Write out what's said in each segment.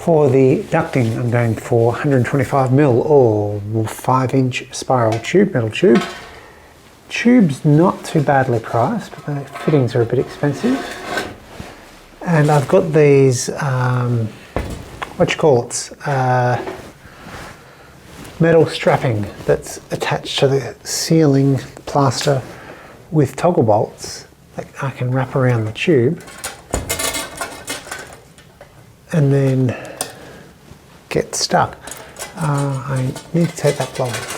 For the ducting, I'm going for 125mm or 5-inch spiral tube, metal tube. Tube's not too badly priced, but the fittings are a bit expensive. And I've got these, metal strapping that's attached to the ceiling plaster with toggle bolts that I can wrap around the tube and then get stuck. I need to take that block off.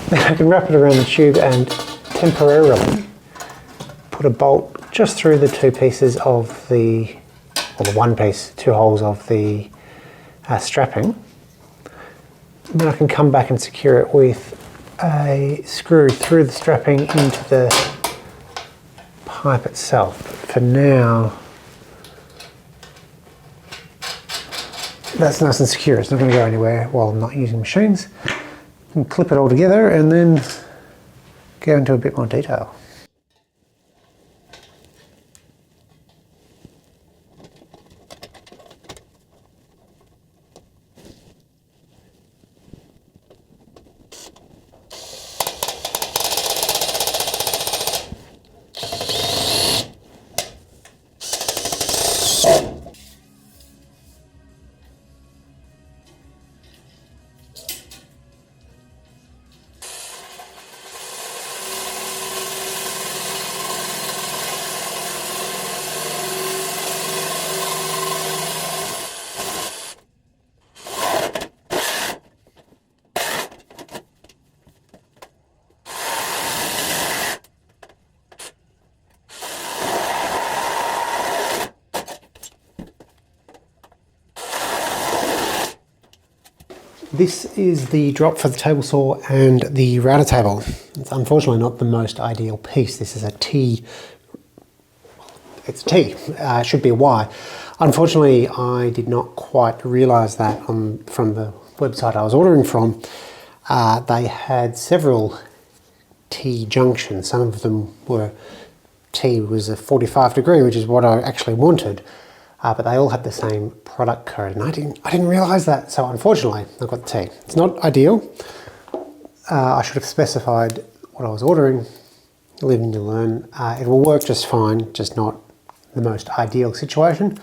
Then I can wrap it around the tube and temporarily put a bolt just through the two pieces of the, or the one piece, two holes of the strapping. And then I can come back and secure it with a screw through the strapping into the pipe itself. But for now, that's nice and secure. It's not going to go anywhere while I'm not using machines. I can clip it all together and then go into a bit more detail. This is the drop for the table saw and the router table. It's unfortunately not the most ideal piece. This is a T, it's a T, it should be a Y. Unfortunately, I did not quite realise that from the website I was ordering from. They had several T junctions. Some of them were, T was a 45 degree, which is what I actually wanted. But they all had the same product code, and I didn't realise that. So unfortunately, I got the T. It's not ideal. I should have specified what I was ordering. Living to learn. It will work just fine, just not the most ideal situation.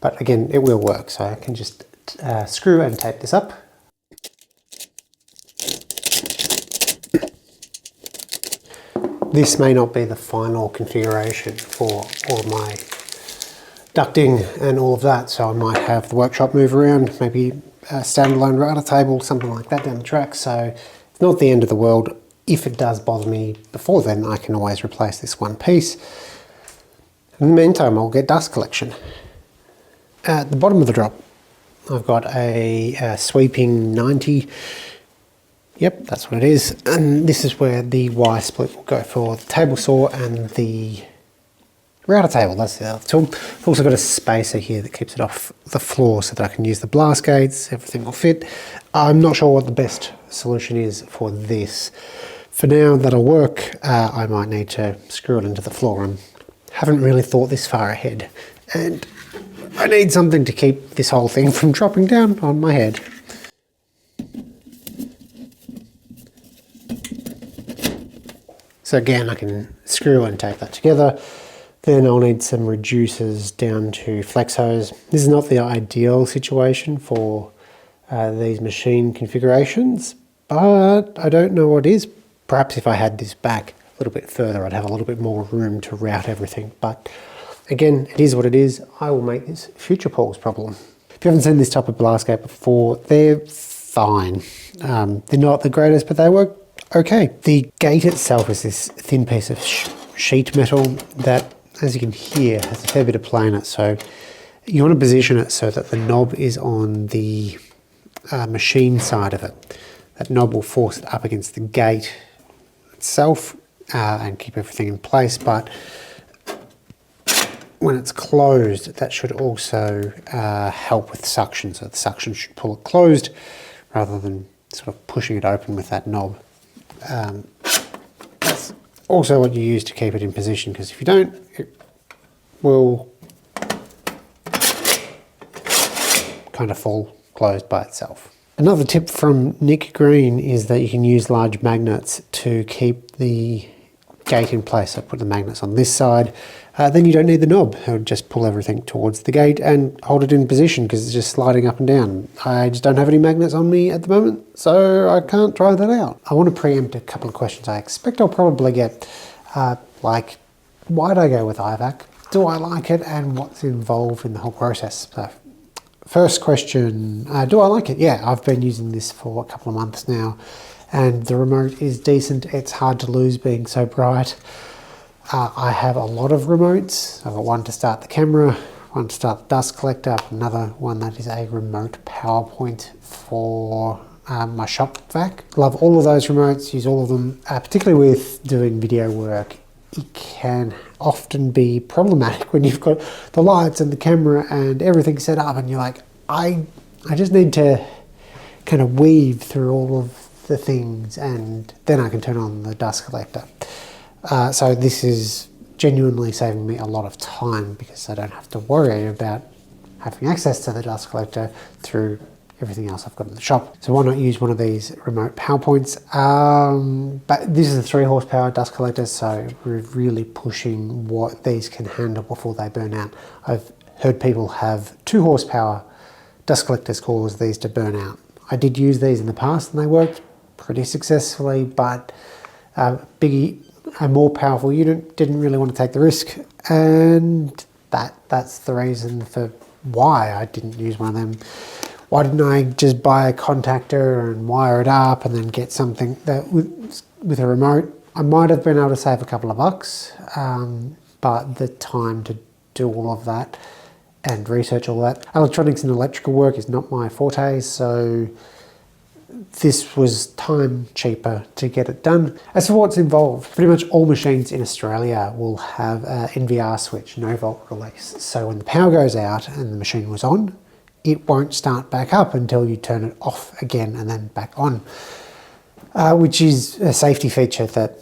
But again, it will work. So I can just screw and tape this up. This may not be the final configuration for all of my ducting and all of that, so I might have the workshop move around, maybe a standalone router table, something like that down the track. So it's not the end of the world. If it does bother me before then, I can always replace this one piece. In the meantime, I'll get dust collection. At the bottom of the drop, I've got a sweeping 90. Yep, that's what it is. And this is where the Y split will go for the table saw and the router table. That's the other tool. I've also got a spacer here that keeps it off the floor so that I can use the blast gates. Everything will fit. I'm not sure what the best solution is for this. For now, that'll work. I might need to screw it into the floor. I haven't really thought this far ahead, and I need something to keep this whole thing from dropping down on my head. So again, I can screw and tape that together. Then I'll need some reducers down to flex hose. This is not the ideal situation for these machine configurations, but I don't know what is. Perhaps if I had this back a little bit further, I'd have a little bit more room to route everything. But again, it is what it is. I will make this future Paul's problem. If you haven't seen this type of blast gate before, they're fine. They're not the greatest, but they work okay. The gate itself is this thin piece of sheet metal that, as you can hear, has a fair bit of play in it. So you want to position it so that the knob is on the machine side of it. That knob will force it up against the gate itself and keep everything in place. But when it's closed, that should also help with suction. So the suction should pull it closed rather than sort of pushing it open with that knob. That's also what you use to keep it in position, because if you don't, it will kind of fall closed by itself. Another tip from Nick Green is that you can use large magnets to keep the gate in place. So put the magnets on this side, then you don't need the knob. I'll just pull everything towards the gate and hold it in position because it's just sliding up and down. I just don't have any magnets on me at the moment, so I can't try that out. I want to preempt a couple of questions I expect I'll probably get, like why'd I go with IVAC? Do I like it, and what's involved in the whole process? So first question, do I like it? Yeah, I've been using this for a couple of months now, and the remote is decent. It's hard to lose being so bright. I have a lot of remotes. I've got one to start the camera, one to start the dust collector, another one that is a remote power point for my shop vac. Love all of those remotes, use all of them, particularly with doing video work. It can often be problematic when you've got the lights and the camera and everything set up and you're like, I just need to kind of weave through all of the things and then I can turn on the dust collector. So this is genuinely saving me a lot of time because I don't have to worry about having access to the dust collector through everything else I've got in the shop. So why not use one of these remote power points? But this is a 3 horsepower dust collector, so we're really pushing what these can handle before they burn out. I've heard people have 2 horsepower dust collectors cause these to burn out. I did use these in the past and they worked pretty successfully, but a more powerful unit didn't really want to take the risk, and that's the reason for why I didn't use one of them. Why didn't I just buy a contactor and wire it up and then get something that with a remote? I might have been able to save a couple of bucks, but the time to do all of that and research all that. Electronics and electrical work is not my forte, so this was time cheaper to get it done. As for what's involved, pretty much all machines in Australia will have an NVR switch, no volt release. So when the power goes out and the machine was on, it won't start back up until you turn it off again and then back on, which is a safety feature that,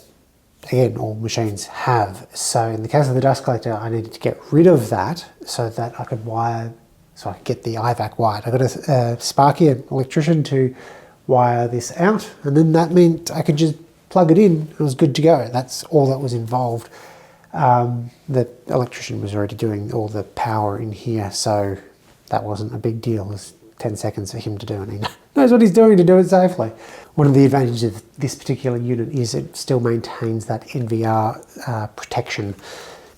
again, all machines have. So in the case of the dust collector, I needed to get rid of that so that I could wire, so I could get the IVAC wired. I got a Sparky, an electrician, to wire this out, and then that meant I could just plug it in. It was good to go. That's all that was involved. The electrician was already doing all the power in here, so that wasn't a big deal. It was 10 seconds for him to do, and he knows what he's doing to do it safely. One of the advantages of this particular unit is it still maintains that NVR protection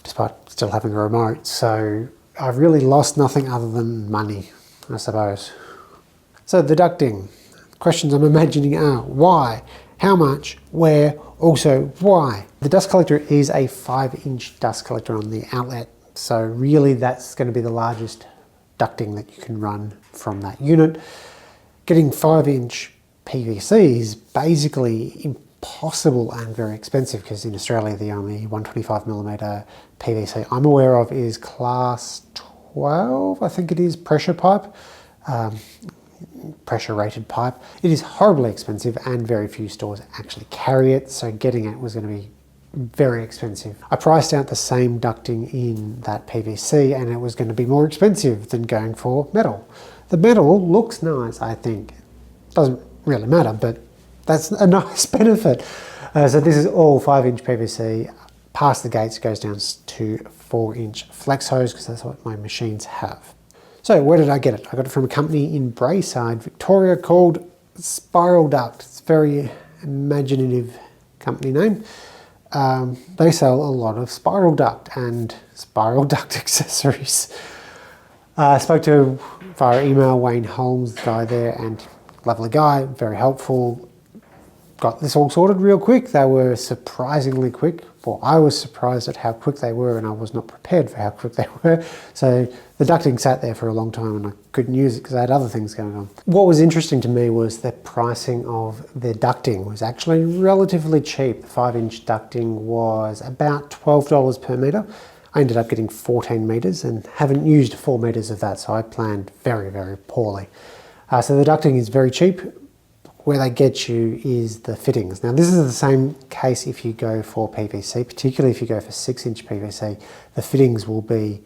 despite still having a remote. So I've really lost nothing other than money, I suppose. So the ducting. Questions I'm imagining are why, how much, where, also why. The dust collector is a 5-inch dust collector on the outlet. So really that's going to be the largest ducting that you can run from that unit. Getting 5-inch PVC is basically impossible and very expensive because in Australia the only 125mm PVC I'm aware of is class 12, I think it is, pressure pipe, pressure rated pipe. It is horribly expensive and very few stores actually carry it, so getting it was going to be very expensive. I priced out the same ducting in that PVC and it was going to be more expensive than going for metal. The metal looks nice, I think. Doesn't really matter, but that's a nice benefit. So this is all 5-inch PVC. Past the gates goes down to 4-inch flex hose because that's what my machines have. So where did I get it? I got it from a company in Braeside, Victoria called Spiral Duct. It's a very imaginative company name. They sell a lot of spiral duct and spiral duct accessories. I spoke to, via email, Wayne Holmes, the guy there, and lovely guy, very helpful. Got this all sorted real quick. They were surprisingly quick. Well, I was surprised at how quick they were and I was not prepared for how quick they were. So the ducting sat there for a long time and I couldn't use it because I had other things going on. What was interesting to me was the pricing of the ducting was actually relatively cheap. The 5-inch ducting was about $12 per metre. I ended up getting 14 metres and haven't used 4 metres of that, so I planned very, very poorly. So the ducting is very cheap. Where they get you is the fittings. Now this is the same case if you go for PVC, particularly if you go for 6-inch PVC. The fittings will be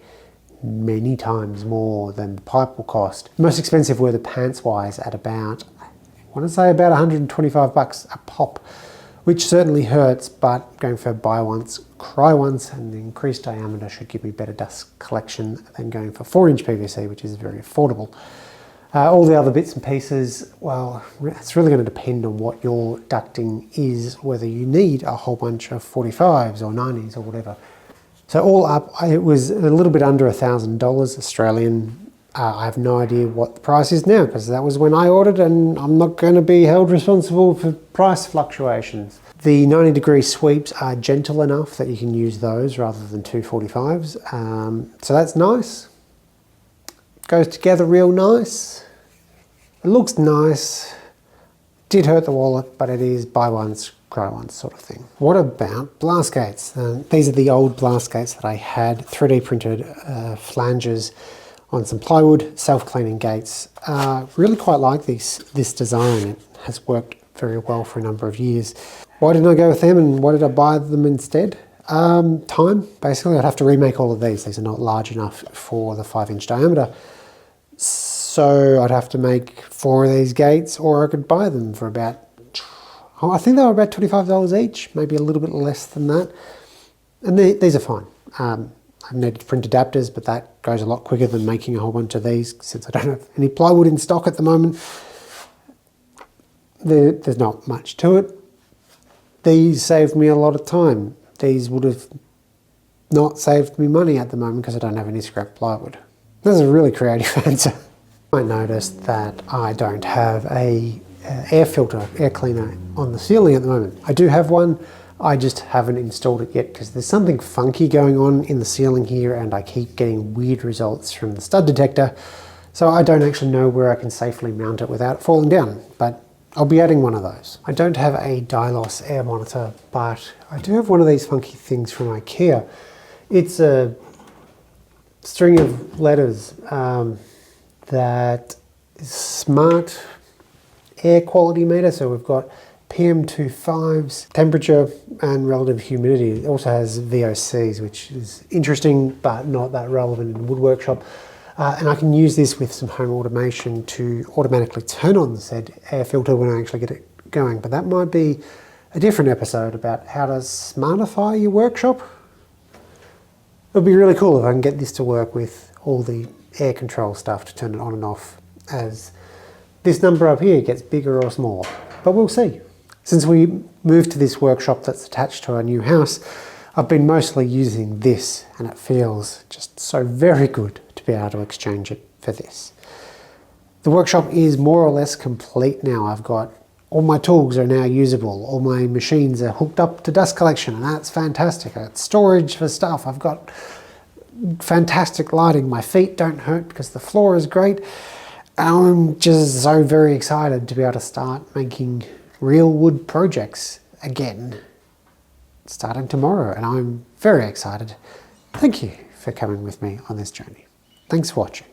many times more than the pipe will cost. The most expensive were the pants wires at about, I want to say about $125 a pop, which certainly hurts, but going for buy once, cry once, and the increased diameter should give me better dust collection than going for 4-inch PVC, which is very affordable. All the other bits and pieces, well, it's really going to depend on what your ducting is, whether you need a whole bunch of 45s or 90s or whatever. So all up, it was a little bit under $1,000 Australian. I have no idea what the price is now, because that was when I ordered, and I'm not going to be held responsible for price fluctuations. The 90-degree sweeps are gentle enough that you can use those rather than 245s. So that's nice. Goes together real nice. It looks nice. Did hurt the wallet, but it is buy once, cry once sort of thing. What about blast gates? These are the old blast gates that I had, 3D printed flanges on some plywood, self-cleaning gates. Really quite like this design. It has worked very well for a number of years. Why didn't I go with them, and why did I buy them instead? Time, basically. I'd have to remake all of these. These are not large enough for the 5-inch diameter. So I'd have to make 4 of these gates, or I could buy them for about, I think they were about $25 each, maybe a little bit less than that. And these are fine. I need to print adapters, but that goes a lot quicker than making a whole bunch of these, since I don't have any plywood in stock at the moment. There's not much to it. These saved me a lot of time. These would have not saved me money at the moment because I don't have any scrap plywood. This is a really creative answer. I noticed that I don't have a air filter, air cleaner on the ceiling at the moment. I do have one, I just haven't installed it yet because there's something funky going on in the ceiling here, and I keep getting weird results from the stud detector. So I don't actually know where I can safely mount it without it falling down, but I'll be adding one of those. I don't have a Dylos air monitor, but I do have one of these funky things from IKEA. It's a string of letters that is smart air quality meter. So we've got PM25s, temperature and relative humidity. It also has VOCs, which is interesting, but not that relevant in Woodworkshop. And I can use this with some home automation to automatically turn on the said air filter when I actually get it going. But that might be a different episode about how to smartify your workshop. It would be really cool if I can get this to work with all the air control stuff to turn it on and off as this number up here gets bigger or smaller. But we'll see. Since we moved to this workshop that's attached to our new house, I've been mostly using this, and it feels just so very good to be able to exchange it for this. The workshop is more or less complete now. I've got all my tools are now usable. All my machines are hooked up to dust collection, and that's fantastic. I've got storage for stuff. I've got fantastic lighting. My feet don't hurt because the floor is great. I'm just so very excited to be able to start making real wood projects again, starting tomorrow, and I'm very excited. Thank you for coming with me on this journey. Thanks for watching.